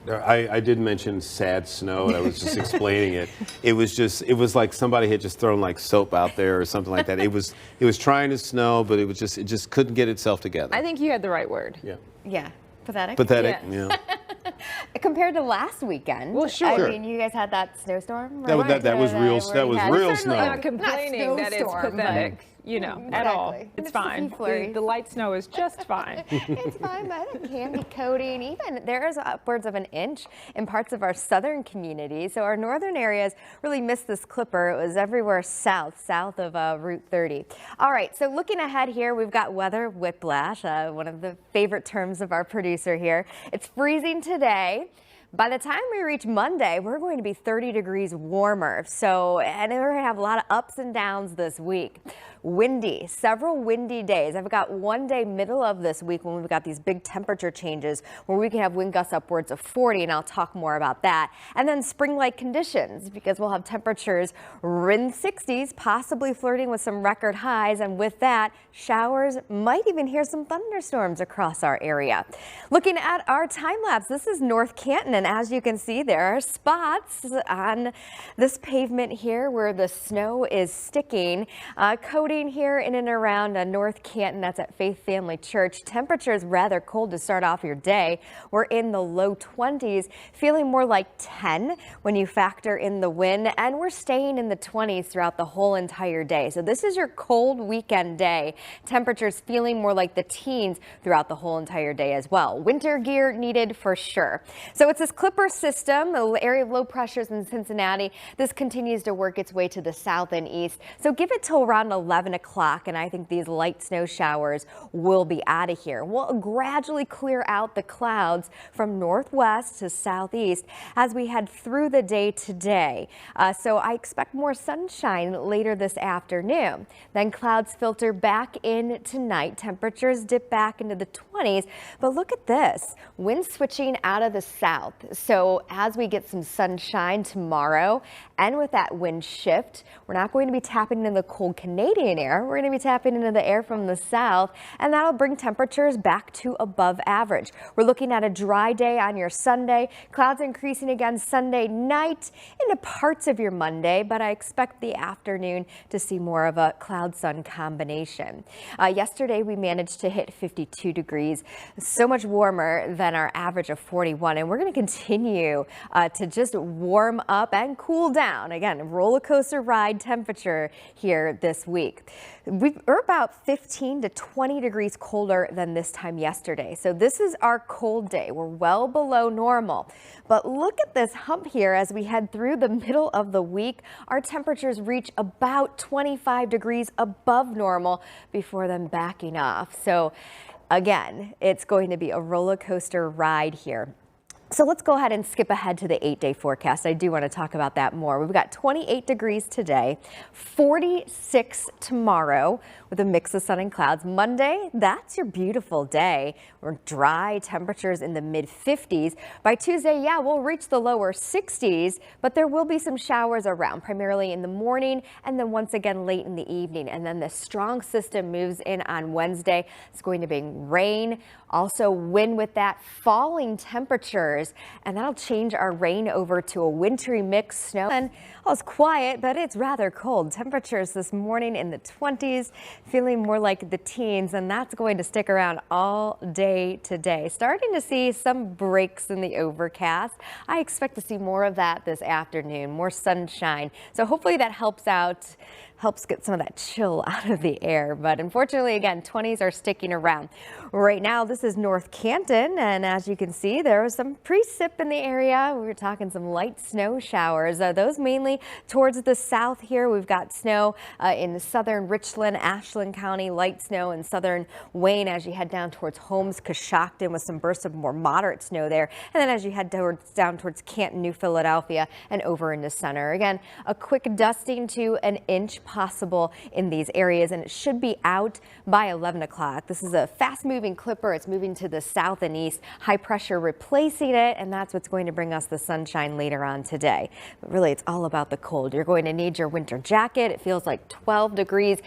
I did mention sad snow, and I was just explaining it. It was like somebody had just thrown like soap out there or something like that. It was trying to snow, but it just couldn't get itself together. I think you had the right word. Yeah. Yeah. Pathetic? Pathetic, Yeah. yeah. Compared to last weekend. Well, sure. I mean, you guys had that snowstorm, right? That was real. That was real Certainly snow. not complaining that it's snowstorm, pathetic, you know, at all. Exactly. It's Just a fine. few flurries. The light snow is just fine. It's fine, but it can be coating. Even there is upwards of an inch in parts of our southern community. So our northern areas really missed this clipper. It was everywhere south of Route 30. All right, so looking ahead here, we've got weather whiplash, one of the favorite terms of our producer here. It's freezing today. By the time we reach Monday, we're going to be 30 degrees warmer. And we're going to have a lot of ups and downs this week. Windy, several windy days. I've got one day middle of this week when we've got these big temperature changes where we can have wind gusts upwards of 40, and I'll talk more about that. And then spring-like conditions, because we'll have temperatures in the 60s, possibly flirting with some record highs. And with that, showers, might even hear some thunderstorms across our area. Looking at our time lapse, this is North Canton. And as you can see, there are spots on this pavement here where the snow is sticking. Coating here in and around North Canton, that's at Faith Family Church. Temperatures rather cold to start off your day. We're in the low 20s, feeling more like 10 when you factor in the wind, and we're staying in the 20s throughout the whole entire day. So this is your cold weekend day. Temperatures feeling more like the teens throughout the whole entire day as well. Winter gear needed for sure. So it's this clipper system, the area of low pressures in Cincinnati. This continues to work its way to the south and east. So give it till around 11 o'clock, and I think these light snow showers will be out of here. We'll gradually clear out the clouds from northwest to southeast as we head through the day today. So I expect more sunshine later this afternoon. Then clouds filter back in tonight. Temperatures dip back into the 20s. But look at this, wind switching out of the south. So as we get some sunshine tomorrow, and with that wind shift, we're not going to be tapping into the cold Canadian air. We're going to be tapping into the air from the south, and that'll bring temperatures back to above average. We're looking at a dry day on your Sunday. Clouds increasing again Sunday night into parts of your Monday, but I expect the afternoon to see more of a cloud-sun combination. Yesterday, we managed to hit 52 degrees, so much warmer than our average of 41, and we're going to continue to just warm up and cool down. Again, roller coaster ride temperature here this week. We're about 15 to 20 degrees colder than this time yesterday. So this is our cold day. We're well below normal. But look at this hump here as we head through the middle of the week. Our temperatures reach about 25 degrees above normal before then backing off. So again, it's going to be a roller coaster ride here. So let's go ahead and skip ahead to the 8-day forecast. I do want to talk about that more. We've got 28 degrees today, 46 tomorrow with a mix of sun and clouds. Monday, that's your beautiful day. We're dry, temperatures in the mid 50s. By Tuesday, yeah, we'll reach the lower 60s, but there will be some showers around, primarily in the morning and then once again late in the evening. And then the strong system moves in on Wednesday. It's going to bring rain, also wind with that, falling temperatures, and that'll change our rain over to a wintry mix snow. And it's quiet, but it's rather cold. Temperatures this morning in the 20s, feeling more like the teens, and that's going to stick around all day today. Starting to see some breaks in the overcast. I expect to see more of that this afternoon, more sunshine. So hopefully that helps get some of that chill out of the air. But unfortunately, again, 20s are sticking around. Right now, this is North Canton, and as you can see, there was some precip in the area. We were talking some light snow showers. Those mainly towards the south here. We've got snow in southern Richland, Ashland County, light snow in southern Wayne as you head down towards Holmes, Coshocton with some bursts of more moderate snow there. And then as you head down towards Canton, New Philadelphia, and over into center. Again, a quick dusting to an inch possible in these areas, and it should be out by 11 o'clock. This is a fast moving clipper. It's moving to the south and east. High pressure replacing it. it, and that's what's going to bring us the sunshine later on today. But really, it's all about the cold. You're going to need your winter jacket. It feels like 12 degrees.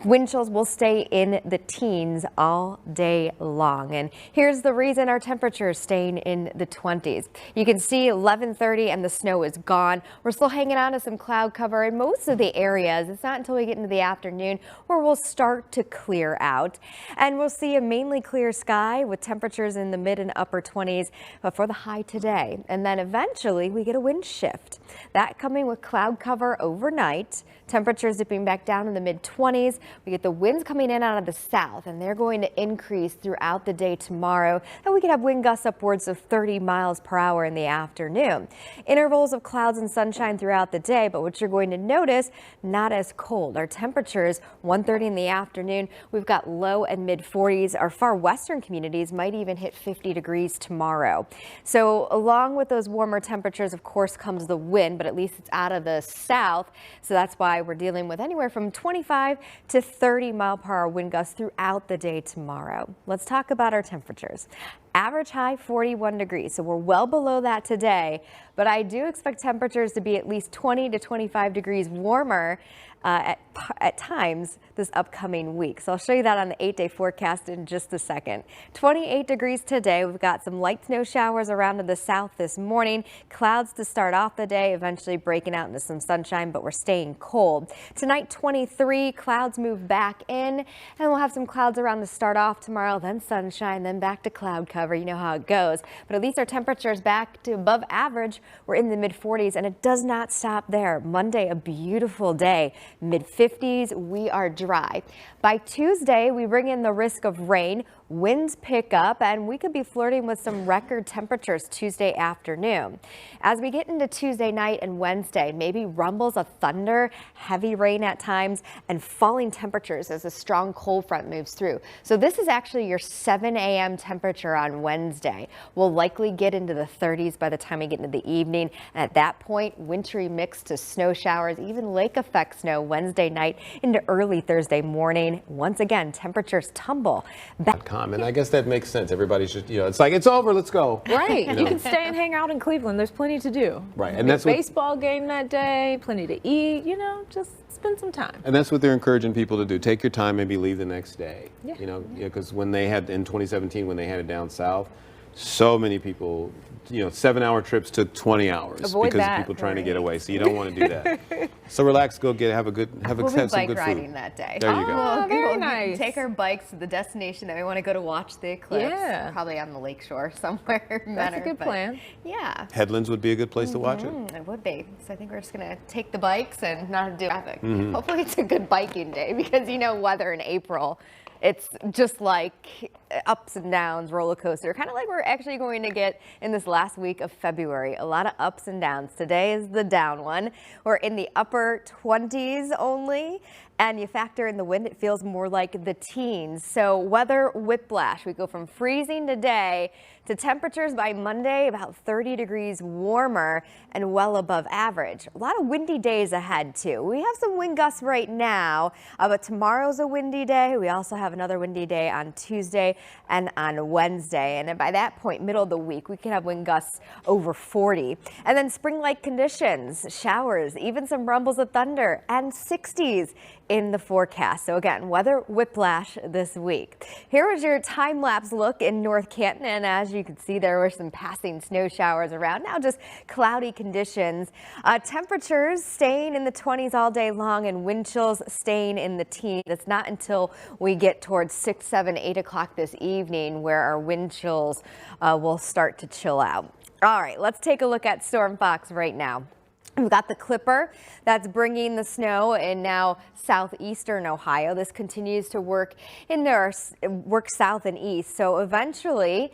Wind chills will stay in the teens all day long. And here's the reason our temperature is staying in the 20s. You can see 11:30 and the snow is gone. We're still hanging on to some cloud cover in most of the areas. It's not until we get into the afternoon where we'll start to clear out. And we'll see a mainly clear sky with temperatures in the mid and upper 20s for the high today. And then eventually we get a wind shift. That coming with cloud cover overnight. Temperatures dipping back down in the mid 20s. We get the winds coming in out of the south, and they're going to increase throughout the day tomorrow. And we could have wind gusts upwards of 30 miles per hour in the afternoon. Intervals of clouds and sunshine throughout the day, but what you're going to notice, not as cold. Our temperatures 1:30 in the afternoon. We've got low and mid 40s. Our far western communities might even hit 50 degrees tomorrow. So along with those warmer temperatures, of course, comes the wind, but at least it's out of the south. So that's why we're dealing with anywhere from 25 to 30 mile per hour wind gusts throughout the day tomorrow. Let's talk about our temperatures. Average high 41 degrees, so we're well below that today, but I do expect temperatures to be at least 20 to 25 degrees warmer at times this upcoming week. So I'll show you that on the 8-day forecast in just a second. 28 degrees today. We've got some light snow showers around to the south this morning. Clouds to start off the day, eventually breaking out into some sunshine, but we're staying cold. Tonight, 23, clouds move back in, and we'll have some clouds around to start off tomorrow, then sunshine, then back to cloud cover. You know how it goes. But at least our temperatures back to above average. We're in the mid 40s, and it does not stop there. Monday, a beautiful day. Mid 50s, we are dry. By Tuesday, we bring in the risk of rain. Winds pick up, and we could be flirting with some record temperatures Tuesday afternoon. As we get into Tuesday night and Wednesday, maybe rumbles of thunder, heavy rain at times, and falling temperatures as a strong cold front moves through. So this is actually your 7 a.m. temperature on Wednesday. We'll likely get into the 30s by the time we get into the evening. And at that point, wintry mix to snow showers, even lake effect snow Wednesday night into early Thursday morning. Once again, temperatures tumble back. And I guess that makes sense. Everybody should, it's like, it's over, let's go. Right. You can stay and hang out in Cleveland. There's plenty to do. Right. And that's what baseball game that day, plenty to eat, just spend some time. And that's what they're encouraging people to do. Take your time, maybe leave the next day. Yeah. Because when they had, in 2017, when they had it down south, so many people, 7-hour trips took 20 hours Avoid because that, of people trying to get away. So you don't want to do that. So relax, go have We'll be some good bike food. riding that day. There you go. Very nice. Take our bikes to the destination that we want to go to watch the eclipse. Yeah. Probably on the lakeshore somewhere. That's a good plan. Yeah. Headlands would be a good place to watch it. It would be. So I think we're just going to take the bikes and not do traffic. Hopefully it's a good biking day because weather in April, it's just like ups and downs, roller coaster, kind of like we're actually going to get in this last week of February. A lot of ups and downs. Today is the down one. We're in the upper 20s only. And you factor in the wind, it feels more like the teens. So weather whiplash. We go from freezing today to temperatures by Monday about 30 degrees warmer and well above average. A lot of windy days ahead too. We have some wind gusts right now, but tomorrow's a windy day. We also have another windy day on Tuesday and on Wednesday. And then by that point, middle of the week, we can have wind gusts over 40. And then spring-like conditions, showers, even some rumbles of thunder, and 60s in the forecast. So again, weather whiplash this week. Here was your time-lapse look in North Canton, and as you can see, there were some passing snow showers around. Now just cloudy conditions. Temperatures staying in the 20s all day long, and wind chills staying in the teens. It's not until we get towards 6, 7, 8 o'clock this evening where our wind chills will start to chill out. All right, let's take a look at Storm Fox right now. We've got the Clipper that's bringing the snow in now southeastern Ohio. This continues to work south and east. So eventually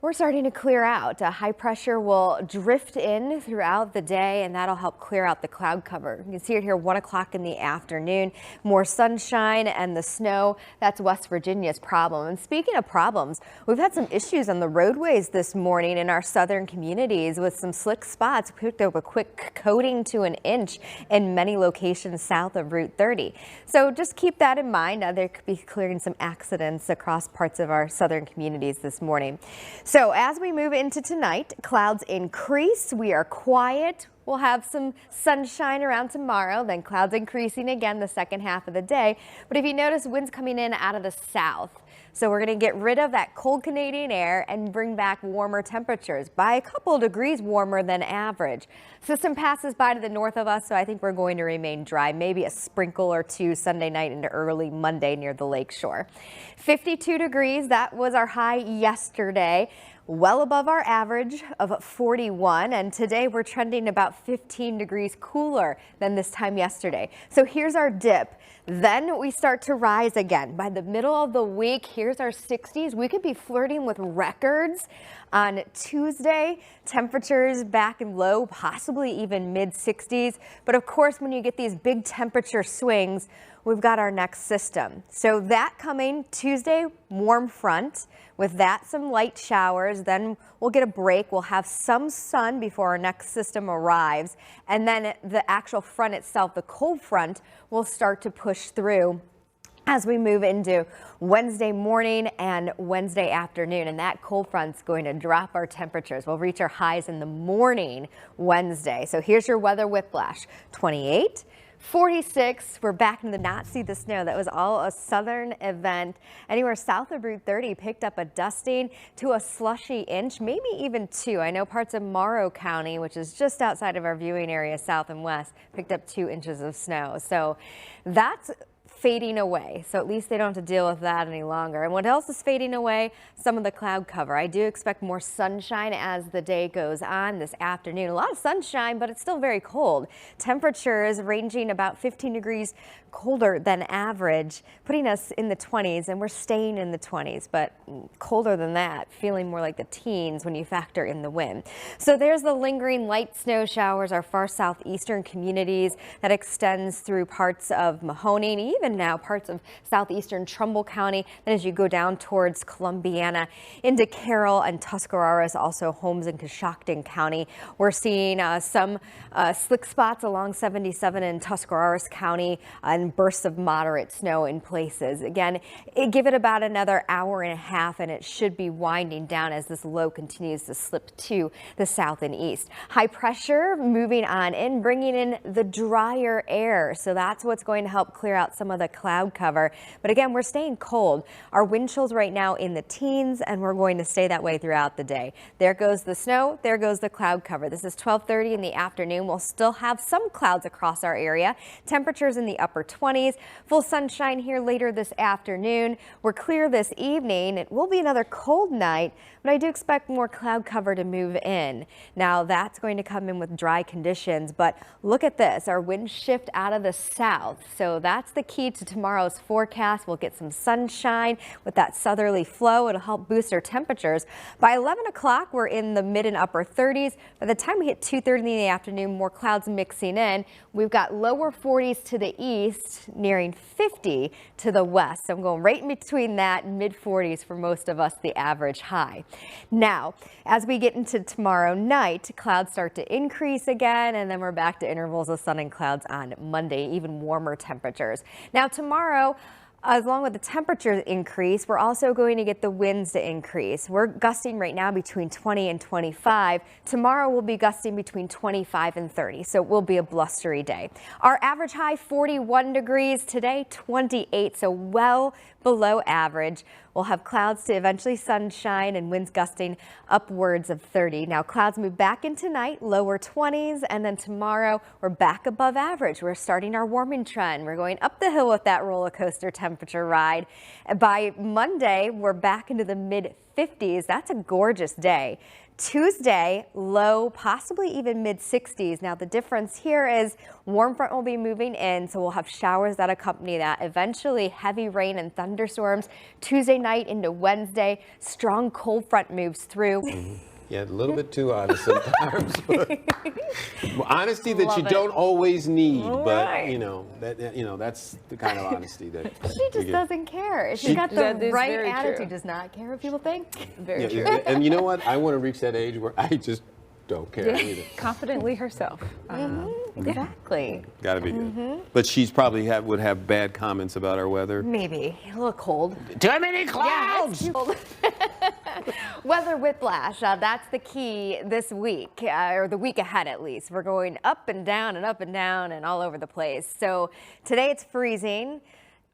we're starting to clear out. High pressure will drift in throughout the day, and that'll help clear out the cloud cover. You can see it here 1 o'clock in the afternoon. More sunshine and the snow. That's West Virginia's problem. And speaking of problems, we've had some issues on the roadways this morning in our southern communities with some slick spots. We picked up a quick coating to an inch in many locations south of Route 30. So just keep that in mind. There could be clearing some accidents across parts of our southern communities this morning. So as we move into tonight, clouds increase. We are quiet. We'll have some sunshine around tomorrow, then clouds increasing again the second half of the day. But if you notice, winds coming in out of the south. So we're going to get rid of that cold Canadian air and bring back warmer temperatures by a couple degrees warmer than average. System passes by to the north of us, so I think we're going to remain dry. Maybe a sprinkle or two Sunday night into early Monday near the lake shore. 52 degrees, that was our high yesterday. Well above our average of 41, and today we're trending about 15 degrees cooler than this time yesterday. So here's our dip. Then we start to rise again. By the middle of the week, here's our 60s. We could be flirting with records on Tuesday. Temperatures back and low, possibly even mid 60s. But of course, when you get these big temperature swings, we've got our next system. So that coming Tuesday, warm front. With that, some light showers. Then we'll get a break. We'll have some sun before our next system arrives. And then the actual front itself, the cold front, will start to push through as we move into Wednesday morning and Wednesday afternoon. And that cold front's going to drop our temperatures. We'll reach our highs in the morning Wednesday. So here's your weather whiplash. 28. 46, we're back in the not see the snow. That was all a southern event. Anywhere south of Route 30 picked up a dusting to a slushy inch, maybe even 2. I know parts of Morrow County, which is just outside of our viewing area, south and west, picked up 2 inches of snow. So that's fading away. So at least they don't have to deal with that any longer. And what else is fading away? Some of the cloud cover. I do expect more sunshine as the day goes on this afternoon. A lot of sunshine, but it's still very cold. Temperatures ranging about 15 degrees colder than average, putting us in the 20s, and we're staying in the 20s, but colder than that, feeling more like the teens when you factor in the wind. So there's the lingering light snow showers, our far southeastern communities that extends through parts of Mahoning, even now parts of southeastern Trumbull County. Then as you go down towards Columbiana into Carroll and Tuscarawas, also Holmes and Coshocton County. We're seeing some slick spots along 77 in Tuscarawas County and bursts of moderate snow in places. Again, give it about another hour and a half and it should be winding down as this low continues to slip to the south and east. High pressure moving on in, bringing in the drier air. So that's what's going to help clear out some of the cloud cover. But again, we're staying cold. Our wind chills right now in the teens, and we're going to stay that way throughout the day. There goes the snow. There goes the cloud cover. This is 12:30 in the afternoon. We'll still have some clouds across our area. Temperatures in the upper 20s. Full sunshine here later this afternoon. We're clear this evening. It will be another cold night, but I do expect more cloud cover to move in. Now that's going to come in with dry conditions, but look at this. Our winds shift out of the south. So that's the key to tomorrow's forecast. We'll get some sunshine with that southerly flow. It'll help boost our temperatures. By 11 o'clock, we're in the mid and upper 30s. By the time we hit 2:30 in the afternoon, more clouds mixing in. We've got lower 40s to the east, nearing 50 to the west. So I'm going right in between that and mid 40s for most of us, the average high. Now, as we get into tomorrow night, clouds start to increase again, and then we're back to intervals of sun and clouds on Monday, even warmer temperatures. Now tomorrow, along with the temperature increase, we're also going to get the winds to increase. We're gusting right now between 20 and 25. Tomorrow we'll be gusting between 25 and 30, so it will be a blustery day. Our average high 41 degrees today, 28, so well below average. We'll have clouds to eventually sunshine and winds gusting upwards of 30. Now clouds move back into night, lower 20s, and then tomorrow we're back above average. We're starting our warming trend. We're going up the hill with that roller coaster temperature ride. By Monday, we're back into the mid 50s. That's a gorgeous day. Tuesday, low, possibly even mid 60s. Now the difference here is warm front will be moving in, so we'll have showers that accompany that. Eventually heavy rain and thunderstorms. Tuesday night into Wednesday, strong cold front moves through. Yeah, a little bit too honest sometimes. But honesty that you don't always need, but you know that's the kind of honesty that she just doesn't care. She's got the right attitude. True. Does not care what people think. Very true. And you know what? I want to reach that age where I just don't care either. Confidently herself. Exactly. Gotta be good. But she's probably would have bad comments about our weather. Maybe a little cold. Too many clouds! Yeah, it's cold. Weather whiplash, that's the key this week, or the week ahead at least. We're going up and down and all over the place. So today it's freezing.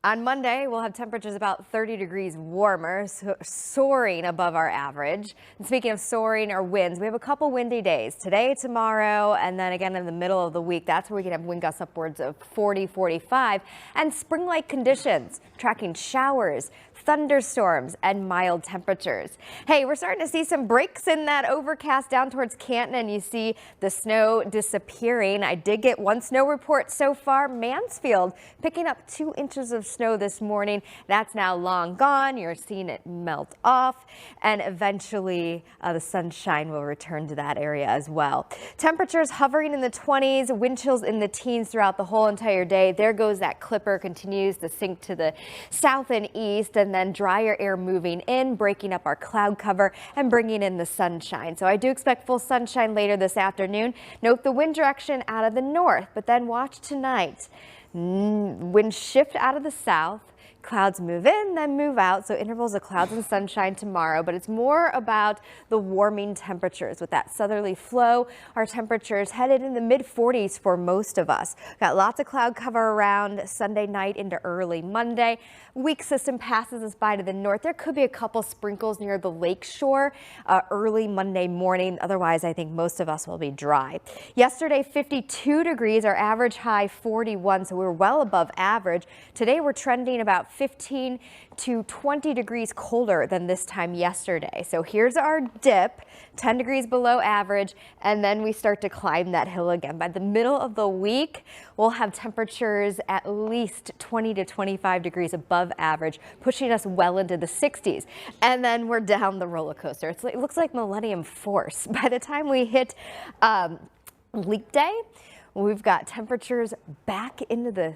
On Monday, we'll have temperatures about 30 degrees warmer, so soaring above our average. And speaking of soaring or winds, we have a couple windy days today, tomorrow, and then again in the middle of the week. That's where we can have wind gusts upwards of 40, 45, and spring-like conditions, tracking showers, thunderstorms, and mild temperatures. Hey, we're starting to see some breaks in that overcast down towards Canton, and you see the snow disappearing. I did get one snow report so far. Mansfield picking up 2 inches of snow this morning. That's now long gone. You're seeing it melt off, and eventually the sunshine will return to that area as well. Temperatures hovering in the 20s, wind chills in the teens throughout the whole entire day. There goes that clipper, continues to sink to the south and east, and then drier air moving in, breaking up our cloud cover and bringing in the sunshine. So I do expect full sunshine later this afternoon. Note the wind direction out of the north, but then watch tonight. Wind shift out of the south. Clouds move in, then move out, so intervals of clouds and sunshine tomorrow, but it's more about the warming temperatures. With that southerly flow, our temperatures headed in the mid-40s for most of us. Got lots of cloud cover around Sunday night into early Monday. Weak system passes us by to the north. There could be a couple sprinkles near the lake shore early Monday morning. Otherwise, I think most of us will be dry. Yesterday, 52 degrees, our average high 41, so we were well above average. Today, we're trending about 15 to 20 degrees colder than this time yesterday. So here's our dip, 10 degrees below average, and then we start to climb that hill again. By the middle of the week, we'll have temperatures at least 20 to 25 degrees above average, pushing us well into the 60s. And then we're down the roller coaster. It looks like Millennium Force. By the time we hit leap day, we've got temperatures back into the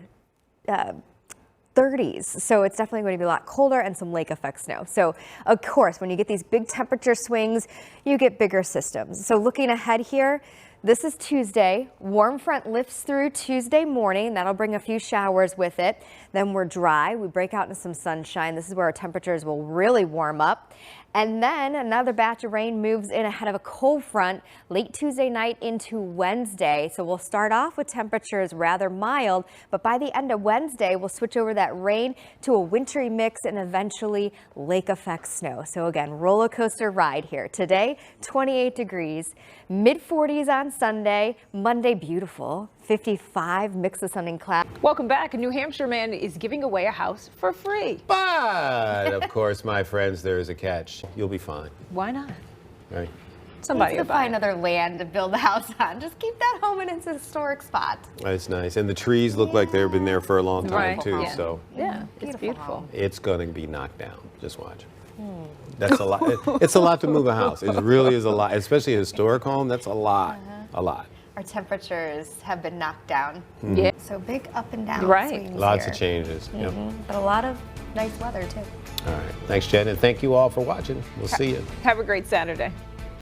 30s. So it's definitely going to be a lot colder and some lake effect snow. So of course, when you get these big temperature swings, you get bigger systems. So looking ahead here, this is Tuesday. Warm front lifts through Tuesday morning. That'll bring a few showers with it. Then we're dry. We break out into some sunshine. This is where our temperatures will really warm up. And then another batch of rain moves in ahead of a cold front late Tuesday night into Wednesday. So we'll start off with temperatures rather mild, but by the end of Wednesday, we'll switch over that rain to a wintry mix and eventually lake effect snow. So again, roller coaster ride here. Today, 28 degrees, mid 40s on Sunday, Monday beautiful, 55, mix of sun and cloud. Welcome back. A New Hampshire man is giving away a house for free. But, of course, my friends, there is a catch. You'll be fine. Why not? Right? Somebody will to buy find it. other land to build the house on. Just keep that home in its historic spot. That's nice. And the trees look like they've been there for a long time, Right. too. Yeah. So Yeah, it's Beautiful beautiful. home. it's going to be knocked down. Just watch. That's a lot. It's a lot to move a house. It really is a lot, especially a historic home. That's a lot. A lot. Our temperatures have been knocked down. Yeah. So big up and down Right. swings Lots here. of changes. Yep. But a lot of nice weather too. All right. Thanks, Jen. And thank you all for watching. We'll see you. Have a great Saturday.